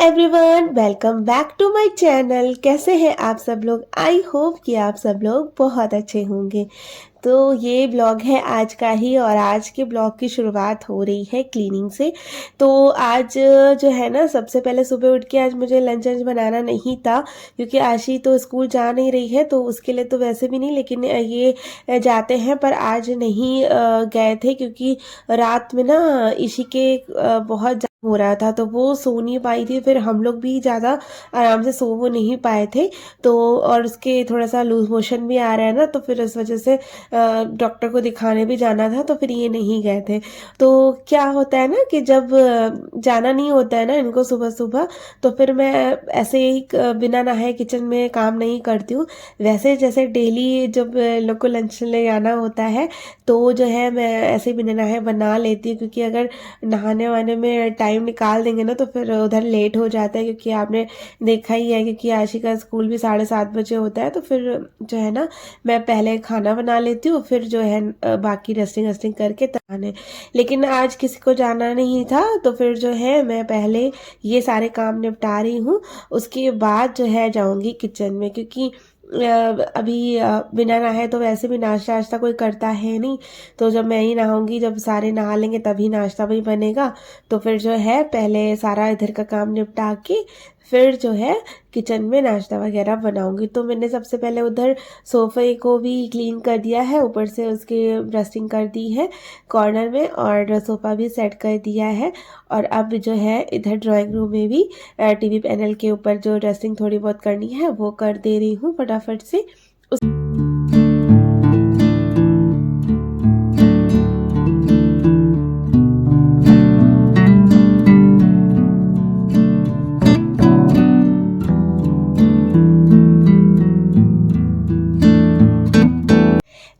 Everyone, welcome back to my channel. कैसे हैं आप सब लोग? आई होप कि आप सब लोग बहुत अच्छे होंगे। तो ये ब्लॉग है आज का ही, और आज के ब्लॉग की शुरुआत हो रही है क्लीनिंग से। तो आज जो है ना, सबसे पहले सुबह उठ के आज मुझे लंच बनाना नहीं था, क्योंकि आशी तो स्कूल जा नहीं रही है, तो उसके लिए तो वैसे भी नहीं, लेकिन ये जाते हैं। पर आज नहीं गए थे, क्योंकि रात में ना इशी के बहुत हो रहा था, तो वो सो नहीं पाई थी। फिर हम लोग भी ज़्यादा आराम से सो वो नहीं पाए थे। तो और उसके थोड़ा सा लूज मोशन भी आ रहा है ना, तो फिर इस वजह से डॉक्टर को दिखाने भी जाना था, तो फिर ये नहीं गए थे। तो क्या होता है ना कि जब जाना नहीं होता है ना इनको सुबह सुबह, तो फिर मैं ऐसे ही बिना नहाए किचन में काम नहीं करती हूँ। वैसे जैसे डेली जब लोग को लंच ले जाना होता है, तो जो है मैं ऐसे बिना नहाए बना लेती हूँ, क्योंकि अगर नहाने वाने में टाइम निकाल देंगे ना, तो फिर उधर लेट हो जाता है। क्योंकि आपने देखा ही है, क्योंकि आशी का स्कूल भी 7:30 बजे होता है, तो फिर जो है ना, मैं पहले खाना बना लेती हूँ, फिर जो है बाकी रेस्टिंग वेस्टिंग करके तब। लेकिन आज किसी को जाना नहीं था, तो फिर जो है मैं पहले ये सारे काम निपटा रही हूँ। उसके बाद जो है जाऊँगी किचन में, क्योंकि अभी बिना नहाए तो वैसे भी नाश्ता वाश्ता कोई करता है नहीं। तो जब मैं ही नहाऊंगी, जब सारे नहा लेंगे तभी नाश्ता भी बनेगा। तो फिर जो है पहले सारा इधर का काम निपटा के फिर जो है किचन में नाश्ता वगैरह बनाऊंगी। तो मैंने सबसे पहले उधर सोफे को भी क्लीन कर दिया है, ऊपर से उसकी डस्टिंग कर दी है कॉर्नर में, और सोफ़ा भी सेट कर दिया है। और अब जो है इधर ड्राइंग रूम में भी टीवी पैनल के ऊपर जो डस्टिंग थोड़ी बहुत करनी है वो कर दे रही हूँ फटाफट से।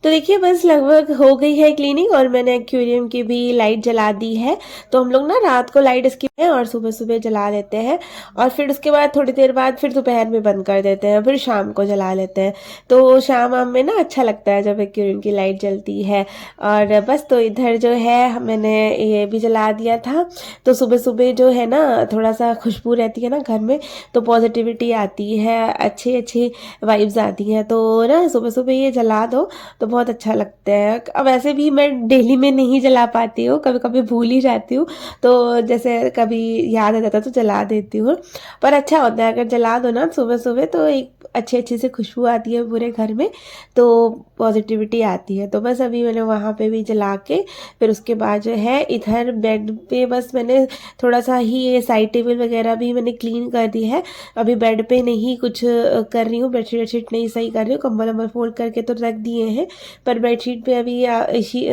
तो देखिए, बस लगभग हो गई है क्लीनिंग, और मैंने एक्वेरियम की भी लाइट जला दी है। तो हम लोग ना रात को लाइट इसकी है और सुबह सुबह जला लेते हैं, और फिर उसके बाद थोड़ी देर बाद फिर दोपहर में बंद कर देते हैं, फिर शाम को जला लेते हैं। तो शाम आम में ना अच्छा लगता है जब एक्वेरियम की लाइट जलती है। और बस, तो इधर जो है मैंने ये भी जला दिया था। तो सुबह सुबह जो है ना, थोड़ा सा खुशबू रहती है ना घर में, तो पॉजिटिविटी आती है, अच्छी अच्छी वाइब्स आती हैं। तो ना सुबह सुबह ये जला दो तो बहुत अच्छा लगता है। अब वैसे भी मैं डेली में नहीं जला पाती हूँ, कभी कभी भूल ही जाती हूँ, तो जैसे कभी याद आ जाता है तो जला देती हूँ। पर अच्छा होता है अगर जला दो ना सुबह सुबह, तो एक अच्छी अच्छी से खुशबू आती है पूरे घर में, तो पॉजिटिविटी आती है। तो बस अभी मैंने वहाँ पे भी जला के फिर उसके बाद जो है इधर बेड पे बस मैंने थोड़ा सा ही ये साइड टेबल वगैरह भी मैंने क्लीन कर दी है। अभी बेड पे नहीं कुछ कर रही हूँ, बेडशीट वेडशीट नहीं सही कर रही हूँ, कंबल वम्बल फोल्ड करके तो रख दिए हैं। पर बेडशीट पे अभी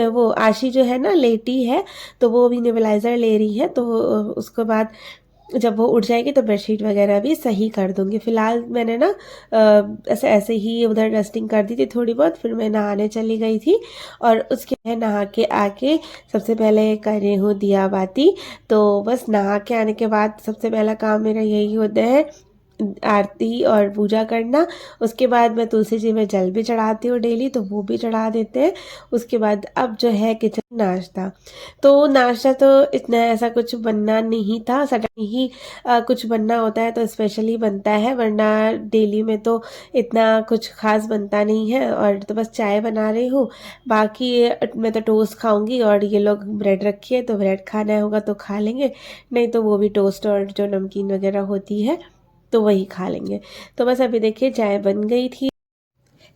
वो आशी जो है ना लेटी है, तो वो अभी नेबुलाइजर ले रही है। तो उसके बाद जब वो उठ जाएगी तो बेडशीट वगैरह भी सही कर दूंगी। फिलहाल मैंने ना ऐसे ऐसे ही उधर डस्टिंग कर दी थी थोड़ी बहुत, फिर मैं नहाने चली गई थी। और उसके मैं नहा के आके सबसे पहले कर रही हूँ दिया बाती। तो बस नहा के आने के बाद सबसे पहला काम मेरा यही होता है, आरती और पूजा करना। उसके बाद मैं तुलसी जी में जल भी चढ़ाती हूँ डेली, तो वो भी चढ़ा देते हैं। उसके बाद अब जो है किचन नाश्ता। तो नाश्ता तो इतना ऐसा कुछ बनना नहीं था, सडन ही कुछ बनना होता है तो स्पेशली बनता है, वरना डेली में तो इतना कुछ खास बनता नहीं है। और तो बस चाय बना रही हूँ, बाकी मैं तो टोस्ट खाऊंगी, और ये लोग ब्रेड रखी है तो ब्रेड खाना होगा तो खा लेंगे, नहीं तो वो भी टोस्ट और जो नमकीन वगैरह होती है तो वही खा लेंगे। तो बस अभी देखिए चाय बन गई थी,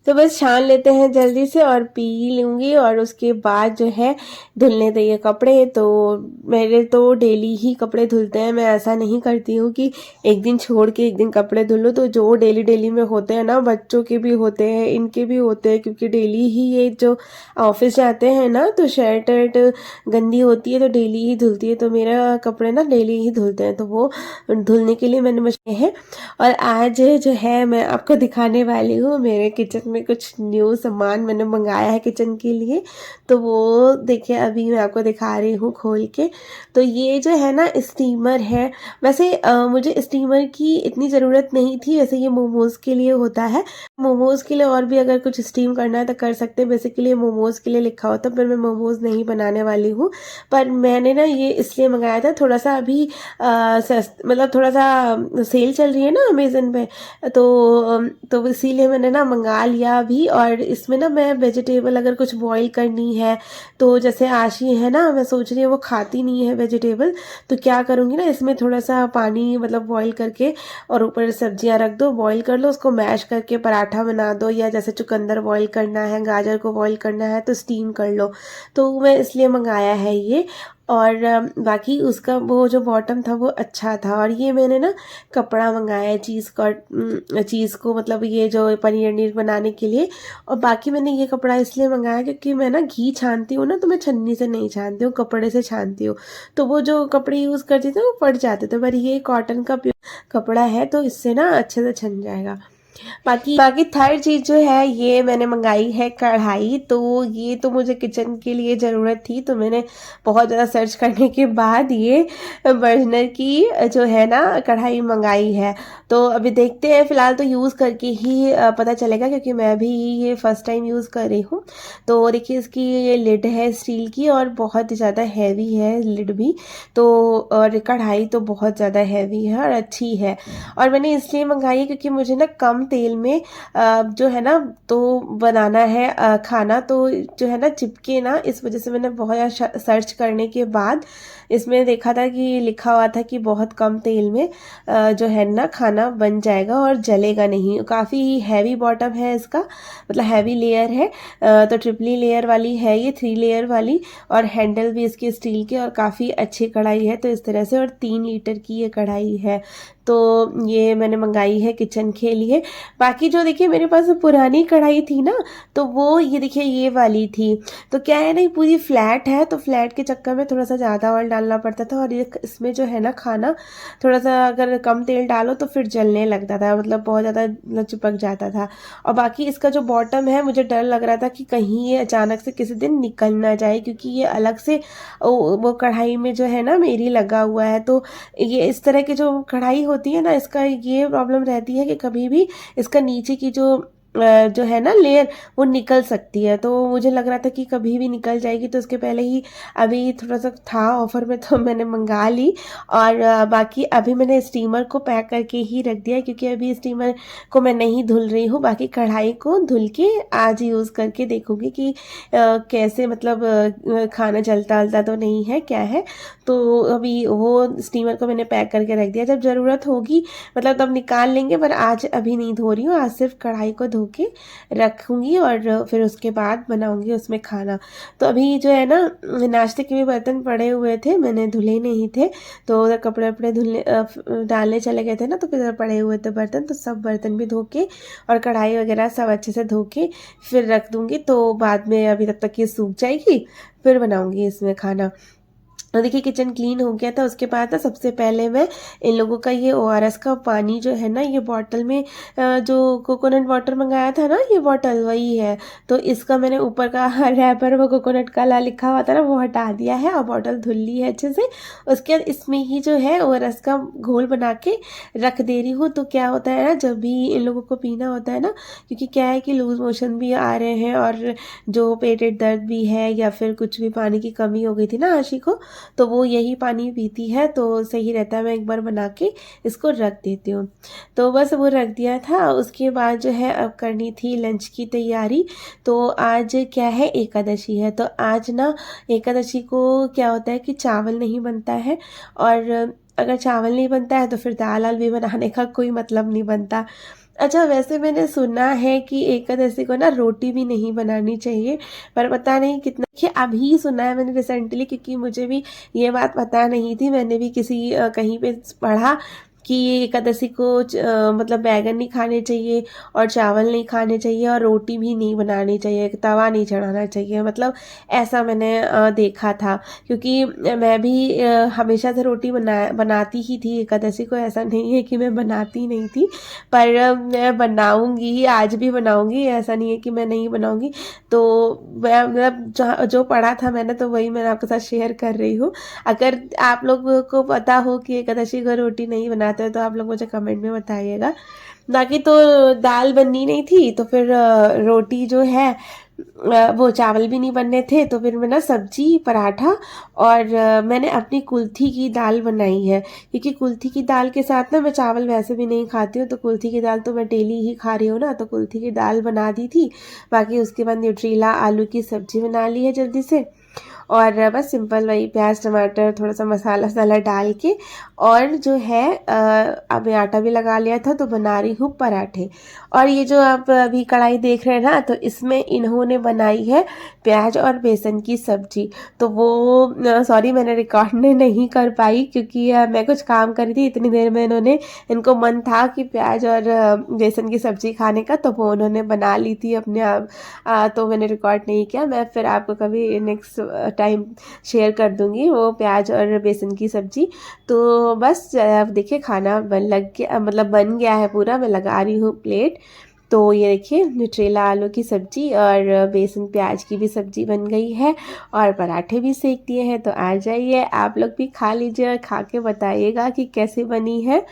तो बस छान लेते हैं जल्दी से और पी लूँगी। और उसके बाद जो है धुलने चाहिए कपड़े। तो मेरे तो डेली ही कपड़े धुलते हैं, मैं ऐसा नहीं करती हूँ कि एक दिन छोड़ के एक दिन कपड़े धुलूँ। तो जो डेली डेली में होते हैं ना, बच्चों के भी होते हैं, इनके भी होते हैं, क्योंकि डेली ही ये जो ऑफिस जाते हैं ना, तो शर्ट वर्ट गंदी होती है तो डेली ही धुलती है। तो मेरा कपड़े ना डेली ही धुलते हैं, तो वो धुलने के लिए मैंने मशीन है। और आज जो है मैं आपको दिखाने वाली हूँ मेरे किचन में कुछ न्यू सामान मैंने मंगाया है किचन के लिए। तो वो देखिए अभी मैं आपको दिखा रही हूँ खोल के। तो ये जो है ना स्टीमर है। वैसे मुझे स्टीमर की इतनी ज़रूरत नहीं थी, वैसे ये मोमोज़ के लिए होता है। मोमोज़ के लिए और भी अगर कुछ स्टीम करना है तो कर सकते हैं, बेसिकली मोमोज़ के लिए लिखा होता है, पर मैं मोमोज़ नहीं बनाने वाली हूँ। पर मैंने ना ये इसलिए मंगाया था, थोड़ा सा अभी मतलब थोड़ा सा सेल चल रही है ना अमेज़न पे, तो इसीलिए मैंने ना मंगा लिया अभी। और इसमें ना मैं वेजिटेबल अगर कुछ बॉईल करनी है, तो जैसे आशी है ना, मैं सोच रही हूँ वो खाती नहीं है वेजिटेबल, तो क्या करूँगी ना इसमें थोड़ा सा पानी मतलब बॉईल करके और ऊपर सब्जियां रख दो, बॉईल कर लो, उसको मैश करके पराठा बना दो, या जैसे चुकंदर बॉईल करना है, गाजर को बॉईल करना है तो स्टीम कर लो। तो मैं इसलिए मंगाया है ये। और बाकी उसका वो जो बॉटम था वो अच्छा था। और ये मैंने ना कपड़ा मंगाया है चीज़ को मतलब ये जो पनीर वनीर बनाने के लिए। और बाकी मैंने ये कपड़ा इसलिए मंगाया क्योंकि मैं ना घी छानती हूँ ना, तो मैं छन्नी से नहीं छानती हूँ, कपड़े से छानती हूँ। तो वो जो कपड़े यूज़ करती थी वो फट जाते थे, पर ये कॉटन का कपड़ा है तो इससे ना अच्छे से छन जाएगा। बाकी बाकी थर्ड चीज़ जो है ये मैंने मंगाई है कढ़ाई। तो ये तो मुझे किचन के लिए ज़रूरत थी, तो मैंने बहुत ज़्यादा सर्च करने के बाद ये बर्जनर की जो है ना कढ़ाई मंगाई है। तो अभी देखते हैं, फ़िलहाल तो यूज़ करके ही पता चलेगा, क्योंकि मैं भी ये फर्स्ट टाइम यूज़ कर रही हूँ। तो देखिए इसकी ये लिड है स्टील की और बहुत ही ज़्यादा हैवी है लिड भी। तो और कढ़ाई तो बहुत ज़्यादा हैवी है और अच्छी है। और मैंने इसलिए मंगाई है क्योंकि मुझे ना कम तेल में जो है ना तो बनाना है खाना, तो जो है ना चिपके ना, इस वजह से मैंने बहुत ज़्यादा सर्च करने के बाद इसमें देखा था कि लिखा हुआ था कि बहुत कम तेल में जो है ना खाना बन जाएगा और जलेगा नहीं। काफ़ी हैवी बॉटम है इसका, मतलब हैवी लेयर है। तो ट्रिपली लेयर वाली है ये, 3 लेयर वाली। और हैंडल भी इसकी स्टील के, और काफ़ी अच्छी कढ़ाई है तो इस तरह से। और 3 लीटर की ये कढ़ाई है। तो ये मैंने मंगाई है किचन के लिए। बाकी जो देखिए मेरे पास पुरानी कढ़ाई थी ना, तो वो ये देखिए ये वाली थी। तो क्या है ना, ये पूरी फ्लैट है, तो फ्लैट के चक्कर में थोड़ा सा ज़्यादा ऑयल डालना पड़ता था। और ये इसमें जो है ना खाना थोड़ा सा अगर कम तेल डालो तो फिर जलने लगता था, मतलब बहुत ज़्यादा मतलब चिपक जाता था। और बाकी इसका जो बॉटम है, मुझे डर लग रहा था कि कहीं ये अचानक से किसी दिन निकल ना जाए, क्योंकि ये अलग से वो कढ़ाई में जो है ना मेरी लगा हुआ है। तो ये इस तरह की जो कढ़ाई होती है ना, इसका ये प्रॉब्लम रहती है कि कभी भी इसका नीचे की जो है ना लेयर वो निकल सकती है। तो मुझे लग रहा था कि कभी भी निकल जाएगी, तो उसके पहले ही अभी थोड़ा सा था ऑफर में तो मैंने मंगा ली। और बाकी अभी मैंने स्टीमर को पैक करके ही रख दिया, क्योंकि अभी स्टीमर को मैं नहीं धुल रही हूँ। बाकी कढ़ाई को धुल के आज यूज़ करके देखूँगी कि कैसे मतलब खाना जलता वलता तो नहीं है, क्या है। तो अभी वो स्टीमर को मैंने पैक करके रख दिया, जब ज़रूरत होगी मतलब तब निकाल लेंगे। पर आज अभी नहीं धो रही हूँ, आज सिर्फ कढ़ाई को धो के रखूँगी और फिर उसके बाद बनाऊँगी उसमें खाना। तो अभी जो है ना नाश्ते के भी बर्तन पड़े हुए थे, मैंने धुले नहीं थे, तो उधर कपड़े वपड़े धुलने डालने चले गए थे ना, तो किधर पड़े हुए थे बर्तन, तो सब बर्तन भी धो के और कढ़ाई वगैरह सब अच्छे से धो के फिर रख दूँगी। तो बाद में अभी तब तक ये सूख जाएगी, फिर बनाऊँगी इसमें खाना। और देखिए किचन क्लीन हो गया था। उसके बाद ना सबसे पहले मैं इन लोगों का ये ORS का पानी जो है ना, ये बॉटल में जो कोकोनट वाटर मंगाया था ना, ये बॉटल वही है। तो इसका मैंने ऊपर का रैपर वो कोकोनट काला लिखा हुआ था ना, वो हटा दिया है और बॉटल धुल ली है अच्छे से। उसके बाद इसमें ही जो है ORS का घोल बना के रख दे रही हूँ। तो क्या होता है ना, जब भी इन लोगों को पीना होता है ना, क्योंकि क्या है कि लूज मोशन भी आ रहे हैं और जो पेटेड दर्द भी है, या फिर कुछ भी पानी की कमी हो गई थी ना आशी को, तो वो यही पानी पीती है, तो सही रहता है। मैं एक बार बना के इसको रख देती हूँ। तो बस वो रख दिया था। उसके बाद जो है अब करनी थी लंच की तैयारी। तो आज क्या है, एकादशी है। तो आज ना एकादशी को क्या होता है कि चावल नहीं बनता है, और अगर चावल नहीं बनता है तो फिर दाल वाल भी बनाने का कोई मतलब नहीं बनता। अच्छा, वैसे मैंने सुना है कि एकादशी को ना रोटी भी नहीं बनानी चाहिए, पर पता नहीं कितना कि अभी सुना है मैंने रिसेंटली, क्योंकि मुझे भी ये बात पता नहीं थी। मैंने भी किसी कहीं पे पढ़ा कि ये एकादशी को मतलब बैंगन नहीं खाने चाहिए और चावल नहीं खाने चाहिए और रोटी भी नहीं बनानी चाहिए, तवा नहीं चढ़ाना चाहिए, मतलब ऐसा मैंने देखा था। क्योंकि मैं भी हमेशा से रोटी बनाती ही थी एकादशी को, ऐसा नहीं है कि मैं बनाती नहीं थी, पर मैं बनाऊंगी, आज भी बनाऊंगी, ऐसा नहीं है कि मैं नहीं बनाऊंगी। तो मैं मतलब जो पढ़ा था मैंने तो वही मैं आपके साथ शेयर कर रही हूँ। अगर आप लोगों को पता हो कि एकादशी को रोटी नहीं बनाते हो तो आप लोग मुझे कमेंट में बताइएगा। बाकी तो दाल बननी नहीं थी, तो फिर रोटी जो है वो चावल भी नहीं बनने थे, तो फिर मैं ना सब्जी पराठा और मैंने अपनी कुल्थी की दाल बनाई है। क्योंकि कुल्थी की दाल के साथ ना मैं चावल वैसे भी नहीं खाती हूँ, तो कुल्थी की दाल तो मैं डेली ही खा रही हूँ ना, तो कुल्थी की दाल बना दी थी। बाकी उसके बाद न्यूट्रीला आलू की सब्जी बना ली है जल्दी से, और बस सिंपल वही प्याज टमाटर थोड़ा सा मसाला वसाला डाल के, और जो है अभी आटा भी लगा लिया था, तो बना रही हूँ पराठे। और ये जो आप अभी कढ़ाई देख रहे हैं ना, तो इसमें इन्होंने बनाई है प्याज और बेसन की सब्जी। तो वो सॉरी मैंने रिकॉर्ड नहीं कर पाई, क्योंकि मैं कुछ काम कर रही थी, इतनी देर में इनको मन था कि प्याज और बेसन की सब्जी खाने का, तो वो उन्होंने बना ली थी अपने आप। तो मैंने रिकॉर्ड नहीं किया, मैं फिर आपको कभी नेक्स्ट टाइम शेयर कर दूंगी वो प्याज और बेसन की सब्जी। तो बस अब देखिए खाना बन लग गया, मतलब बन गया है पूरा, मैं लगा रही हूँ प्लेट। तो ये देखिए न्यूट्रेला आलू की सब्जी और बेसन प्याज की भी सब्जी बन गई है, और पराठे भी सेक दिए हैं। तो आ जाइए आप लोग भी खा लीजिए और खा के बताइएगा कि कैसे बनी है।